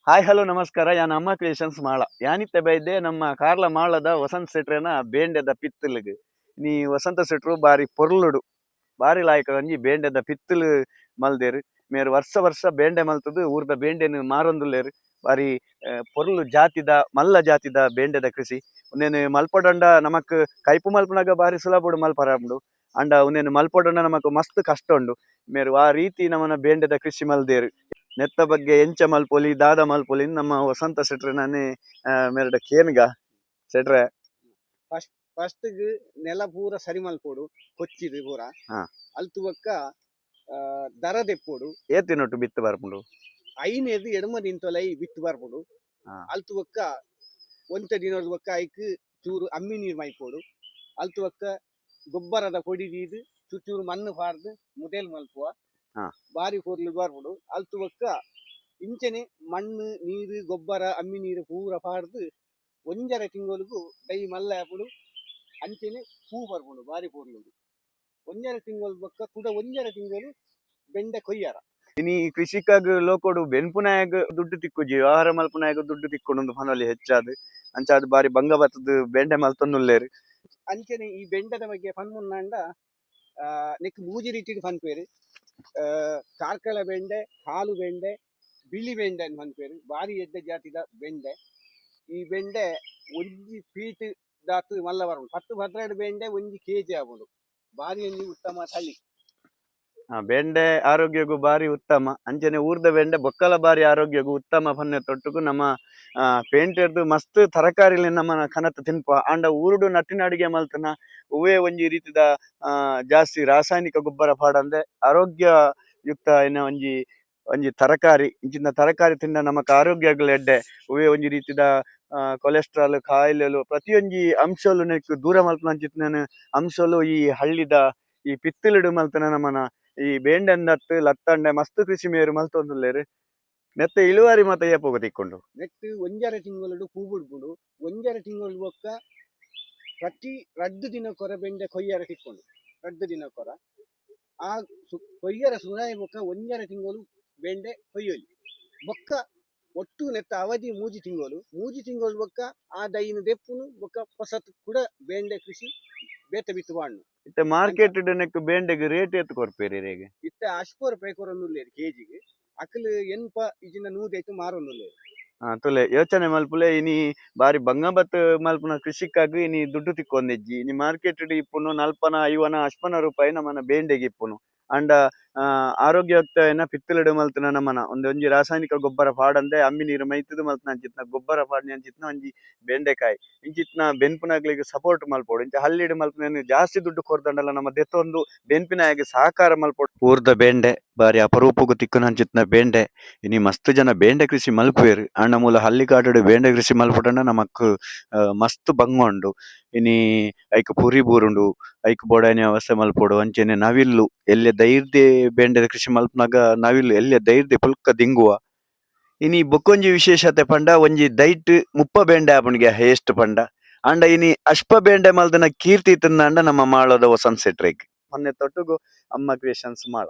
Hi hello ನಮಸ್ಕಾರ ಯಾನ್ ಅಮ್ಮ ಕ್ರಿಯೇಷನ್ಸ್ ಮಾಳ ಯಾನಿತ್ತೆ ಬೈದೆ ನಮ್ಮ ಕಾರ್ಲ ಮಾಳದ ವಸಂತ ಸೆಟ್ರೆನ ಬೇಂಡೆದ ಪಿತ್ತಲ್ಗ್ ನೀ ವಸಂತ ಸೆಟ್ರು ಬಾರಿ ಪೊರ್ಲುಡು ಬಾರಿ ಲಾಯ್ಕ ಒಂಜಿ ಬೇಂಡೆದ ಪಿತ್ತಲ್ ಮಲ್ದೆರ್ ಮೇರ್ ವರ್ಷ ವರ್ಷ ಬೇಂಡೆ ಮಲ್ತದು ಊರ್ದ ಬೇಂಡೆನ್ ಮಾರೊಂದುಲ್ಲೆರ್ ಬಾರಿ ಪೊರ್ಲು ಜಾತಿದ ಮಲ್ಲ ಜಾತಿದ ಬೇಂಡೆದ ಕೃಷಿ ಉಂದೆನ್ ಮಲ್ಪೊಡಂಡ ನಮಕ್ ಕೈಪು ಮಲ್ಪನಾಗ ಬಾರಿ ಸುಲಭಡು ಮಲ್ಪರಾಂಡು ಅಂಡ ಉಂದೆನ್ ಮಲ್ಪೊಡಂಡ ನಮಕ್ ಮಸ್ತ್ ಕಷ್ಟ ಉಂಡು ಮೇರು ಆ ರೀತಿ ನಮನ ಬೇಂಡೆದ ಕೃಷಿ ಮಲ್ದೇರು ನೆತ್ತ ಬಗ್ಗೆ ಎಂಚ ಮಲ್ಪೊಲಿ ದಾದ ಮಲ್ಪೊಲಿ ನಮ್ಮ ವಸಂತ ಸೆಟ್ರೆ ನಾನೇ ಮೇರಡ ಕೇನ್ಗ ಸೆಟ್ರೆ ಫಸ್ಟ್ ಫಸ್ಟ್ ನೆಲ ಪೂರ ಸರಿ ಮಲ್ಪೋಡು ಕೊಚ್ಚಿದು ಪೂರ ಹಾ. ಅಲ್ತು ಬೊಕ್ಕ ದರ ದೆಪ್ಪೋಡು ಏತಿನೊಟ್ಟು ಬಿತ್ತು ಬರ್ಪುಂಡು ಐನೇದು ಎಡಮ ನಿಂತೊಲೈ ಬಿತ್ತು ಬರ್ಪುಡು ಹಾ. ಅಲ್ತು ಬೊಕ್ಕ ಒಂತ ದಿನದ ಬೊಕ್ಕ ಐಕ್ ಚೂರು ಅಮ್ಮಿ ನೀರು ಮೈಪೋಡು ಅಲ್ತು ಬೊಕ್ಕ ಗೊಬ್ಬರದ ಪೊಡಿ ದೀದು ಚೂರು ಮಣ್ಣು ಪಾರ್ದು ಮುದೇಲ್ ಮಲ್ಪುವ ಹಾ. ಬಾರಿ ಪೊರ್ಲು ಬರ್ಪುಡು ಅಲ್ತು ಬೊಕ್ಕ ಇಂಚನೆ ಮಣ್ಣು ನೀರು ಗೊಬ್ಬರ ಅಮ್ಮಿ ನೀರು ಪೂರ ಪಾರ್ದು ಒಂಜರ ತಿಂಗಳಿಗೂ ದೈ ಮಲ್ಲ ಆಪುಡು ಅಂಚೆನೆ ಪೂ ಬರ್ಪುಂಡು ಬಾರಿ ಪೊರ್ಲುಡು ಒಂಜರ ತಿಂಗಳು ಬೊಕ್ಕ ಕೂಡ ಒಂಜರ ತಿಂಗಳು ಬೆಂಡೆ ಕೊಯ್ಯಾರ ಇನಿ ಕೃಷಿಕಾಗ್ ಲೋಕೋಡು ಬೆನ್ಪುನಾಯಗ್ ದುಡ್ಡು ತಿಕ್ಕುಜಿ ವ್ಯವಹಾರ ಮಲ್ಪುನಾಯಗ್ ದುಡ್ಡು ತಿಕ್ಕೊಂಡು ಪನೊಲಿ ಹೆಚ್ಚಾದ್ ಅಂಚಾದ್ ಬಾರಿ ಬಂಗ ಬತ್ತದ ಬೇಂಡೆ ಮಲ್ತೊಂದುಲ್ಲೇರು ಅಂಚನೆ ಈ ಬೆಂಡದ ಬಗ್ಗೆ ಪನ್ಮುನ್ನಾಂಡ ನೆಕ್ ಮೂಜಿ ರೀತಿಡ್ ಪನ್ಪೇರು ಕಾರ್ಕಳ ಬೆಂಡೆ ಹಾಲು ಬೆಂಡೆ ಬಿಳಿ ಬೆಂಡೆ ಅಂತ ಪನ್ಪೇರು ಬಾರಿ ಎಡ್ಡೆ ಜಾತಿದ ಬೆಂಡೆ ಈ ಬೆಂಡೆ ಒಂಜಿ ಪೀಟ್ ದಾತು ಮಲ್ಲ ಬರೋಡು 10-12 ಬೆಂಡೆ ಒಂಜಿ ಕೆಜಿ ಆಗೋಡು ಬಾರಿ ಒಂಜಿ ಉತ್ತಮ ತಳಿ ಬೆಂಡೆ ಆರೋಗ್ಯಗೂ ಬಾರಿ ಉತ್ತಮ ಅಂಚನೆ ಊರ್ದ ಬೆಂಡೆ ಬೊಕ್ಕಲ ಬಾರಿ ಆರೋಗ್ಯಗೂ ಉತ್ತಮ ಪನ್ನೆ ತೊಟ್ಟುಗು ನಮ್ಮ ಪೇಂಟೆರ್ದು ಮಸ್ತ್ ತರಕಾರಿಲಿ ನಮ್ಮ ಕನತ ತಿನ್ಪ ಆಂಡ ಊರುಡು ನಟ್ಟಿನ ಅಡಿಗೆ ಮಲ್ತನ ಉವೇ ಒಂಜಿ ರೀತಿದ ಜಾಸ್ತಿ ರಾಸಾಯನಿಕ ಗೊಬ್ಬರ ಪಾಡಂದೆ ಆರೋಗ್ಯ ಯುಕ್ತ ಏನ ಒಂಜಿ ಒಂಜಿ ತರಕಾರಿ ಇಂಚಿನ ತರಕಾರಿ ತಿಂದ ನಮಕ್ ಆರೋಗ್ಯಗಳು ಎಡ್ಡೆ ಉವೇ ಒಂಜಿ ರೀತಿದ ಕೊಲೆಸ್ಟ್ರಾಲ್ ಕಾಯಿಲೆಲು ಪ್ರತಿಯೊಂಜಿ ಅಂಶಲು ನೆಕ್ ದೂರ ಮಲ್ಪನಂಚಿತ್ತಿನ ಅಂಶಲು ಈ ಹಳ್ಳಿದ ಈ ಪಿತ್ತಲಿಡು ಮಲ್ತನ ನಮ್ಮನ ಈ ಬೇಂಡೆಂದತ್ತು ಲತ್ತಂಡೆ ಮಸ್ತ್ ಕೃಷಿ ಮೇರು ಮಲ್ತೊಂದುಲ್ಲೇರು ನೆತ್ತ ಇಳುವರಿ ಮಾತ ಏಪೋಗ ತಿಕ್ಕೊಂಡು ನೆಕ್ಸ್ಟ್ ಒಂಜರ ತಿಂಗಳು ಪೂ ಬಿಡ್ಬಿಡು ಒಂಜರ ತಿಂಗಳು ಬೊಕ್ಕ ಪ್ರತಿ 2 ದಿನಕ್ಕೊರ ಬೆಂಡೆ ಕೊಯ್ಯರ ತಿಕ್ಕೊಂಡು 2 ದಿನಕ್ಕೊರ ಆ ಕೊಯ್ಯರ ಸುನಾಯಿ ಬೊಕ್ಕ ಒಂಜರ ತಿಂಗಳು ಬೆಂಡೆ ಕೊಯ್ಯೊಲಿ ಬೊಕ್ಕ ಒಟ್ಟು ನೆತ್ತ ಅವಧಿ ಮೂಜಿ ತಿಂಗಳು ಬೊಕ್ಕ ಆ ದೈನು ದೆಪ್ಪುನು ಬೊಕ್ಕ ಹೊಸತ್ ಕೂಡ ಬೇಂಡೆ ಕೃಷಿ ಬೇತೆ ಬಿತ್ತು ಬಾಣ್ಣು ಇತ್ತೆ ಮಾರ್ಕೆಟ್ ನೆಕ್ ಬೇಂಡೆಗೆ ರೇಟ್ ಎತ್ತು ಕೊರ್ಪೇರಿ ರೇಗೆ ಇತ್ತ ಅಶ್ಪೋರ್ ಪೈಕೊರೊಂದುಲ್ಲೇರು ಕೆಜಿಗೆ ಅಕಲ್ ಎನ್ಪ ಇಜಿನ ನೂದೈತು ಮಾರೊಂದುಲ್ಲೇರು ತುಲೆ ಯೋಚನೆ ಮಲ್ಪುಲೆ ಇನಿ ಬಾರಿ ಬಂಗಬತ್ ಮಲ್ಪುನ ಕೃಷಿಕಾಗ್ ಇನಿ ದುಡ್ಡು ತಿಕ್ಕೊಂದಿಜ್ಜಿ ಇನಿ ಮಾರ್ಕೆಟ್ ಇಪ್ಪುನು 40-50 ರೂಪಾಯಿ ನಮ್ಮನ ಬೇಂಡೆಗೆ ಇಪ್ಪುನು ಅಂಡ ಆರೋಗ್ಯಯುಕ್ತ ಪಿತ್ತಲಿಡು ಮಲ್ತನ ನಮ್ಮನ ಒಂಜಿ ರಾಸಾಯನಿಕ ಗೊಬ್ಬರ ಪಾಡಂದೆ ಅಮ್ಮಿ ನೀರು ಮೈತದು ಮಲ್ತನ ಅಂಚಿತ್ನ ಗೊಬ್ಬರ ಪಾಡ್ನೆ ಅಂಚಿತ್ನ ಒಂಜಿ ಬೆಂಡೆಕಾಯಿ ಇಂಚಿತ್ನ ಬೆನ್ಪುನಗ್ಲಿಗೆ ಸಪೋರ್ಟ್ ಮಲ್ಪೋಡು ಇಂಚ ಹಳ್ಳಿಡು ಮಲ್ಪನ ಜಾಸ್ತಿ ದುಡ್ಡು ಕೊರ್ದಂಡಲ್ಲ ನಮ್ಮ ದೆತ್ತೊಂದು ಬೆನ್ಪಿನಾಯಗೆ ಸಹಕಾರ ಮಲ್ಪೋಡು ಊರ್ದ ಬೇಂಡೆ ಬಾರಿ ಅಪರೂಪಗು ತಿಕ್ಕುನ ಅಂಚಿತ್ನ ಬೇಂಡೆ ಇನಿ ಮಸ್ತ್ ಜನ ಬೇಂಡೆ ಕೃಷಿ ಮಲ್ಪುವೆರ್ ಆಂಡ ಮೂಲ ಹಳ್ಳಿಕಾಡುಡು ಬೇಂಡೆ ಕೃಷಿ ಮಲ್ಪುಟಂಡ ನಮಕ್ ಮಸ್ತ್ ಬಂಗ ಇನಿ ಐಕ್ ಪುರಿ ಬೂರುಂಡು ಐಕ್ ಬೋಡಾನಿ ವ್ಯವಸ್ಥೆ ಮಲ್ಪೋಡು ಅಂಚೆನೆ ನವಿಲ್ಲು ಎಲ್ಲೆ ಧೈರ್ಯ ಬೇಂಡೆದ ಕೃಷಿ ಮಲ್ಪನಾಗ ನವಿಲು ಎಲ್ಲೆ ಧೈರ್ಯ ಪುಲ್ಕ ದಿಂಗುವ ಇನಿ ಬೊಕ್ಕೊಂಜಿ ವಿಶೇಷತೆ ಪಂಡ ಒಂಜಿ ದೈಟ್ ಮುಪ್ಪ ಬೇಂಡೆ ಆಪುಣಿಗೆ ಹೇಸ್ಟ್ ಪಂಡ ಅಂಡ ಇನಿ ಅಶ್ಪ ಬೇಂಡೆ ಮಲ್ದನ ಕೀರ್ತಿ ತಿಂದಂಡ ನಮ್ಮ ಮಾಳದ ವಸಂತ ಸೆಟ್ರೇಗ್ ಮೊನ್ನೆ ತೊಟ್ಟುಗು ಅಮ್ಮ ಕ್ರಿಯೇಷನ್ಸ್ ಮಾಳ.